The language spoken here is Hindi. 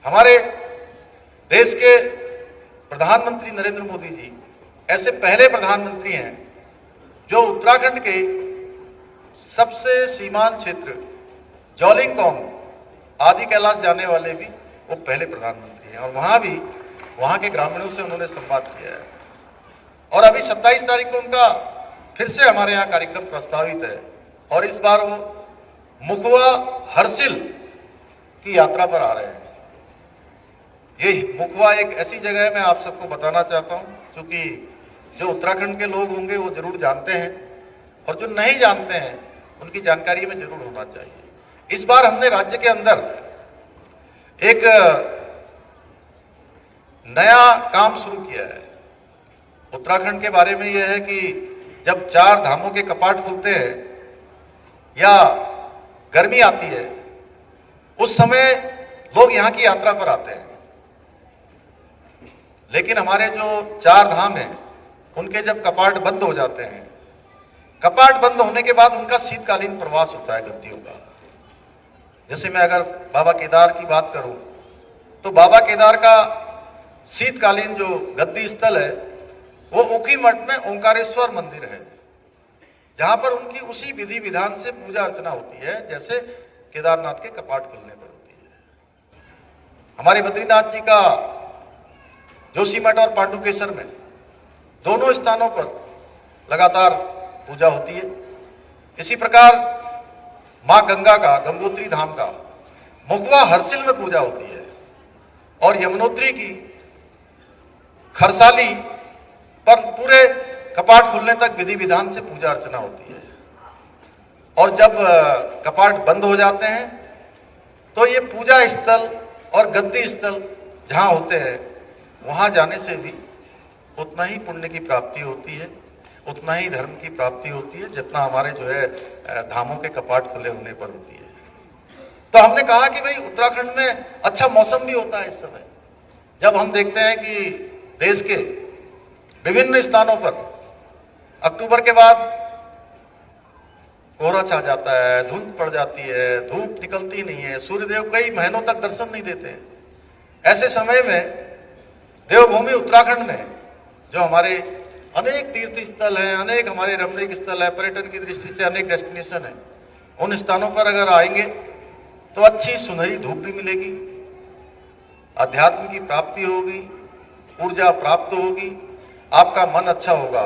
हमारे देश के प्रधानमंत्री नरेंद्र मोदी जी ऐसे पहले प्रधानमंत्री हैं जो उत्तराखंड के सबसे सीमांत क्षेत्र जौलिंगकोंग आदि कैलाश जाने वाले भी वो पहले प्रधानमंत्री हैं और वहां के ग्रामीणों से उन्होंने संवाद किया है। और अभी 27 तारीख को उनका फिर से हमारे यहाँ कार्यक्रम प्रस्तावित है और इस बार वो मुखवा हरसिल की यात्रा पर आ रहे हैं। ये मुखवा एक ऐसी जगह है, मैं आप सबको बताना चाहता हूँ, क्योंकि जो उत्तराखंड के लोग होंगे वो जरूर जानते हैं और जो नहीं जानते हैं उनकी जानकारी में जरूर होना चाहिए। इस बार हमने राज्य के अंदर एक नया काम शुरू किया है। उत्तराखंड के बारे में यह है कि जब 4 धामों के कपाट खुलते हैं या गर्मी आती है उस समय लोग यहाँ की यात्रा पर आते हैं, लेकिन हमारे जो 4 धाम हैं उनके जब कपाट बंद हो जाते हैं, कपाट बंद होने के बाद उनका शीतकालीन प्रवास होता है गद्दियों का। जैसे मैं अगर बाबा केदार की बात करूं तो बाबा केदार का शीतकालीन जो गद्दी स्थल है वो ऊखीमठ में ओंकारेश्वर मंदिर है, जहां पर उनकी उसी विधि विधान से पूजा अर्चना होती है जैसे केदारनाथ के कपाट खुलने पर होती है। हमारे बद्रीनाथ जी का जोशीमठ और पांडुकेश्वर में दोनों स्थानों पर लगातार पूजा होती है। इसी प्रकार मां गंगा का, गंगोत्री धाम का मुखवा हरसिल में पूजा होती है और यमुनोत्री की खरसाली पर पूरे कपाट खुलने तक विधि विधान से पूजा अर्चना होती है। और जब कपाट बंद हो जाते हैं तो ये पूजा स्थल और गद्दी स्थल जहां होते हैं वहां जाने से भी उतना ही पुण्य की प्राप्ति होती है, उतना ही धर्म की प्राप्ति होती है जितना हमारे जो है धामों के कपाट खुले होने पर होती है। तो हमने कहा कि भाई उत्तराखंड में अच्छा मौसम भी होता है इस समय, जब हम देखते हैं कि देश के विभिन्न स्थानों पर अक्टूबर के बाद कोहरा छा जाता है, धुंध पड़ जाती है, धूप निकलती नहीं है, सूर्यदेव कई महीनों तक दर्शन नहीं देते हैं। ऐसे समय में देवभूमि उत्तराखंड में जो हमारे अनेक तीर्थ स्थल हैं, अनेक हमारे रमणीक स्थल है, पर्यटन की दृष्टि से अनेक डेस्टिनेशन है, उन स्थानों पर अगर आएंगे तो अच्छी सुनहरी धूप भी मिलेगी, अध्यात्म की प्राप्ति होगी, ऊर्जा प्राप्त होगी, आपका मन अच्छा होगा।